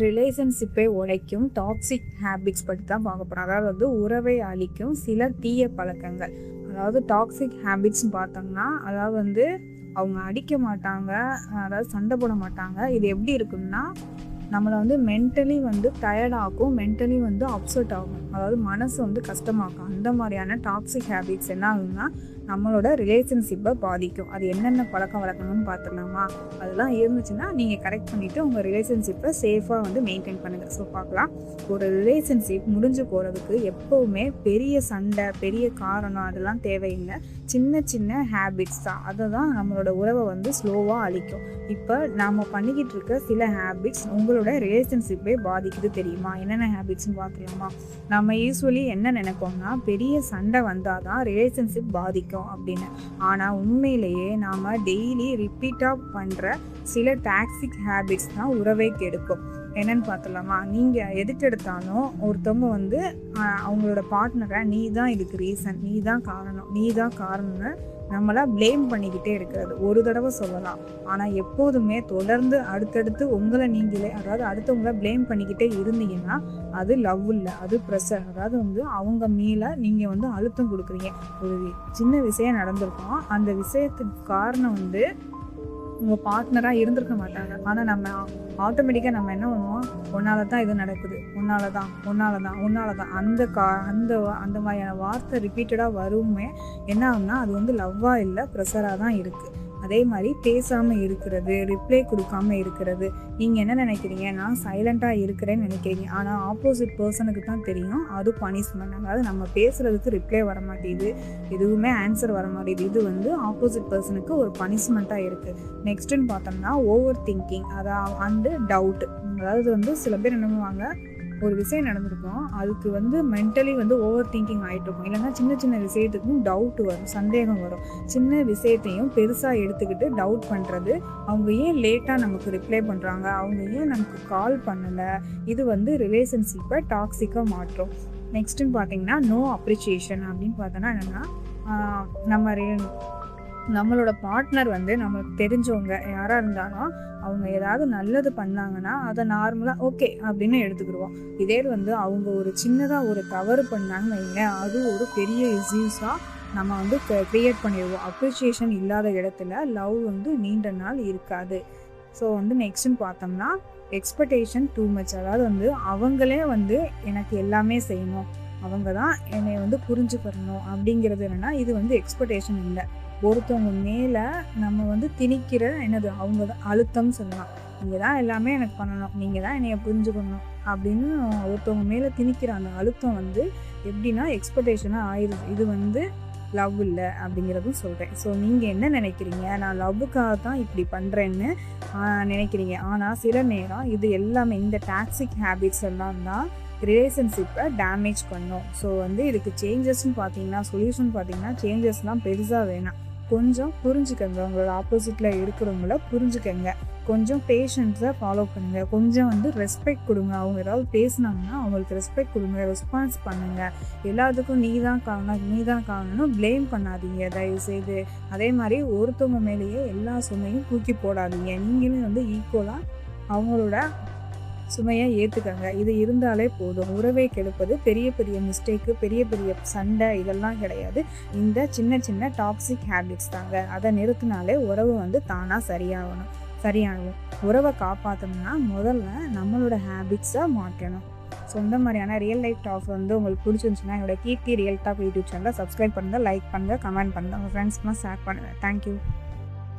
ரிலேஷன்ஷிப்பை உடைக்கும் toxic habits பற்றி தான் பார்க்க போகிறோம். அதாவது உறவை அழிக்கும் சில தீய பழக்கங்கள். அதாவது டாக்ஸிக் ஹேபிட்ஸ்னு பார்த்தோம்னா அவங்க அடிக்க மாட்டாங்க, அதாவது சண்டை போட மாட்டாங்க. இது எப்படி இருக்குன்னா நம்மளை மென்டலி டயர்டாகும், மென்டலி அப்செட் ஆகும், அதாவது மனசு கஷ்டமாகும். அந்த மாதிரியான டாக்ஸிக் ஹேபிட்ஸ் என்ன ஆகுதுன்னா நம்மளோட ரிலேஷன்ஷிப்பை பாதிக்கும். அது என்னென்ன பழக்க வழக்கங்கள்னு பார்த்துடலாமா? அதெல்லாம் இருந்துச்சுன்னா நீங்கள் கரெக்ட் பண்ணிவிட்டு உங்கள் ரிலேஷன்ஷிப்பை சேஃபாக மெயின்டைன் பண்ணுங்கள். ஸோ பார்க்கலாம். ஒரு ரிலேஷன்ஷிப் முடிஞ்சு போகிறதுக்கு எப்போவுமே பெரிய சண்டை, பெரிய காரணம் அதெல்லாம் தேவையில்லை. சின்ன சின்ன ஹேபிட்ஸ் தான், அதை தான் நம்மளோட உறவை ஸ்லோவாக அழிக்கும். இப்போ நாம் பண்ணிக்கிட்டு இருக்க சில ஹேபிட்ஸ் உங்களோட ரிலேஷன்ஷிப்பை பாதிக்குது தெரியுமா? என்னென்ன ஹேபிட்ஸ்ன்னு பார்க்கலாமா? நம்ம யூஸ்வலி என்ன நினைப்போம்னா பெரிய சண்டை வந்தால் தான் ரிலேஷன்ஷிப் பாதிக்கும் அப்படின்னு. ஆனால் உண்மையிலேயே நாம் டெய்லி ரிப்பீட்டாக பண்ணுற சில டாக்ஸிக் ஹேபிட்ஸ் தான் உறவை கெடுக்கும். என்னன்னு பார்த்துலாமா? நீங்கள் எதுக்கு எடுத்தாலும் ஒருத்தவங்க அவங்களோட பார்ட்னரை நீ தான் இதுக்கு ரீசன், நீ தான் காரணம்னு நம்மளை ப்ளேம் பண்ணிக்கிட்டே இருக்கிறது. ஒரு தடவை சொல்லலாம், ஆனால் எப்போதுமே தொடர்ந்து அடுத்தடுத்து உங்களை நீங்களே, அதாவது அடுத்தவங்கள ப்ளேம் பண்ணிக்கிட்டே இருந்தீங்கன்னா அது லவ் இல்லை, அது ப்ரெஷர். அதாவது அவங்க மேலே நீங்கள் அழுத்தம் கொடுக்குறீங்க. ஒரு சின்ன விஷயம் நடந்திருக்கோம், அந்த விஷயத்துக்கு காரணம் உங்கள் பார்ட்னராக இருந்திருக்க மாட்டாங்க. ஆனால் நம்ம ஆட்டோமேட்டிக்காக நம்ம என்ன பண்ணுவோம், ஒன்னால தான் இது நடக்குது, ஒன்னால தான் அந்த மாதிரியான வார்த்தை ரிப்பீட்டடாக வருமே. என்ன ஆகும்னா அது லவ்வாக இல்லை, ப்ரெஷராக தான் இருக்குது. அதே மாதிரி பேசாமல் இருக்கிறது, ரிப்ளை கொடுக்காம இருக்கிறது. நீங்கள் என்ன நினைக்கிறீங்க, நான் சைலண்ட்டாக இருக்கிறேன்னு நினைக்கிறீங்க. ஆனால் ஆப்போசிட் பர்சனுக்கு தான் தெரியும் அது பனிஷ்மெண்ட். அதாவது நம்ம பேசுகிறதுக்கு ரிப்ளை வர மாட்டேங்குது, எதுவுமே ஆன்சர் வர மாட்டேங்குது. இது ஆப்போசிட் பர்சனுக்கு ஒரு பனிஷ்மெண்ட்டாக இருக்குது. நெக்ஸ்ட்டுன்னு பார்த்தோம்னா ஓவர் திங்கிங், அதாவது டவுட். அதாவது சில பேர் என்ன பண்ணுவாங்க, ஒரு விஷயம் நடந்திருக்கும், அதுக்கு மென்டலி ஓவர் திங்கிங் ஆகிட்டு இருக்கும். இல்லைன்னா சின்ன சின்ன விஷயத்துக்கும் டவுட் வரும், சந்தேகம் வரும். சின்ன விஷயத்தையும் பெருசாக எடுத்துக்கிட்டு டவுட் பண்ணுறது. அவங்க ஏன் லேட்டாக நமக்கு ரிப்ளை பண்ணுறாங்க, அவங்க ஏன் நமக்கு கால் பண்ணலை. இது ரிலேஷன்ஷிப்பை டாக்ஸிக்காக மாற்றும். நெக்ஸ்ட்டுன்னு பார்த்தீங்கன்னா நோ அப்ரிசியேஷன். அப்படின்னு பார்த்தோன்னா என்னென்னா நம்மளோட பார்ட்னர் நம்மளுக்கு தெரிஞ்சவங்க யாராக இருந்தாலும் அவங்க ஏதாவது நல்லது பண்ணாங்கன்னா அதை நார்மலாக ஓகே அப்படின்னு எடுத்துக்கிடுவோம். இதே அவங்க ஒரு சின்னதாக ஒரு தவறு பண்ணாங்கன்னு வைங்களேன், அது ஒரு பெரிய இஷ்யூஸாக நம்ம க்ரியேட் பண்ணிடுவோம். அப்ரிசியேஷன் இல்லாத இடத்துல லவ் நீண்ட நாள் இருக்காது. ஸோ நெக்ஸ்ட்டுன்னு பார்த்தோம்னா எக்ஸ்பெக்டேஷன் டூ மச். அதாவது அவங்களே எனக்கு எல்லாமே செய்யணும், அவங்க தான் என்னை புரிஞ்சுக்கணும் அப்படிங்கிறது என்னென்னா இது எக்ஸ்பெக்டேஷன் இல்லை. ஒருத்தவங்க மேலே நம்ம திணிக்கிற அவங்க தான் அழுத்தம் சொல்லலாம். நீங்கள் தான் எல்லாமே எனக்கு பண்ணணும், நீங்கள் தான் என்னைய புரிஞ்சுக்கணும் அப்படின்னு ஒருத்தவங்க மேலே திணிக்கிற அந்த அழுத்தம் எப்படின்னா எக்ஸ்பெக்டேஷனாக ஆயிடுது. இது லவ் இல்லை அப்படிங்கிறதும் சொல்கிறேன். ஸோ நீங்கள் என்ன நினைக்கிறீங்க, நான் லவ்வுக்காக தான் இப்படி பண்ணுறேன்னு நினைக்கிறீங்க. ஆனால் சில நேரம் இது எல்லாமே இந்த டாக்ஸிக் ஹேபிட்ஸ் எல்லாம் தான் ரிலேஷன்ஷிப்பை டேமேஜ் பண்ணும். ஸோ இதுக்கு சேஞ்சஸ்ன்னு பார்த்தீங்கன்னா, சொல்யூஷன் பார்த்தீங்கன்னா சேஞ்சஸ்லாம் பெருசாக வேணாம். கொஞ்சம் புரிஞ்சுக்கங்க, உங்களோட ஆப்போசிட்டில் இருக்கிறவங்கள புரிஞ்சுக்கங்க. கொஞ்சம் பேஷன்ஸை ஃபாலோ பண்ணுங்கள். கொஞ்சம் ரெஸ்பெக்ட் கொடுங்க. அவங்க ஏதாவது பேசுனாங்கன்னா அவங்களுக்கு ரெஸ்பெக்ட் கொடுங்க, ரெஸ்பான்ஸ் பண்ணுங்கள். எல்லாத்துக்கும் நீ தான் காரணம்னு ப்ளேம் பண்ணாதீங்க தயவுசெய்து. அதே மாதிரி ஒருத்தவங்க மேலேயே எல்லா சுமையும் தூக்கி போடாதீங்க. நீங்களும் ஈக்குவலாக அவங்களோட சுமையை ஏற்றுக்கங்க. இது இருந்தாலே போதும். உறவை கெடுப்பது பெரிய பெரிய மிஸ்டேக்கு, பெரிய பெரிய சண்டை இதெல்லாம் கிடையாது. இந்த சின்ன சின்ன டாக்ஸிக் ஹேபிட்ஸ் தாங்க. அதை நிறுத்தினாலே உறவு தானாக சரியாகும். உறவை காப்பாற்றணும்னா முதல்ல நம்மளோட ஹேபிட்ஸை மாற்றணும். ஸோ இந்த மாதிரியான ரியல் லைஃப் டாக் உங்களுக்கு பிடிச்சிருந்துச்சுன்னா என்னோட கீர்த்தி ரியல் டாக் யூடியூப் சேனலை சப்ஸ்கிரைப் பண்ணுங்கள், லைக் பண்ணுங்கள், கமெண்ட் பண்ணுங்கள், உங்கள் ஃப்ரெண்ட்ஸ்க்குலாம் ஷேர் பண்ணுங்கள். தேங்க்யூ.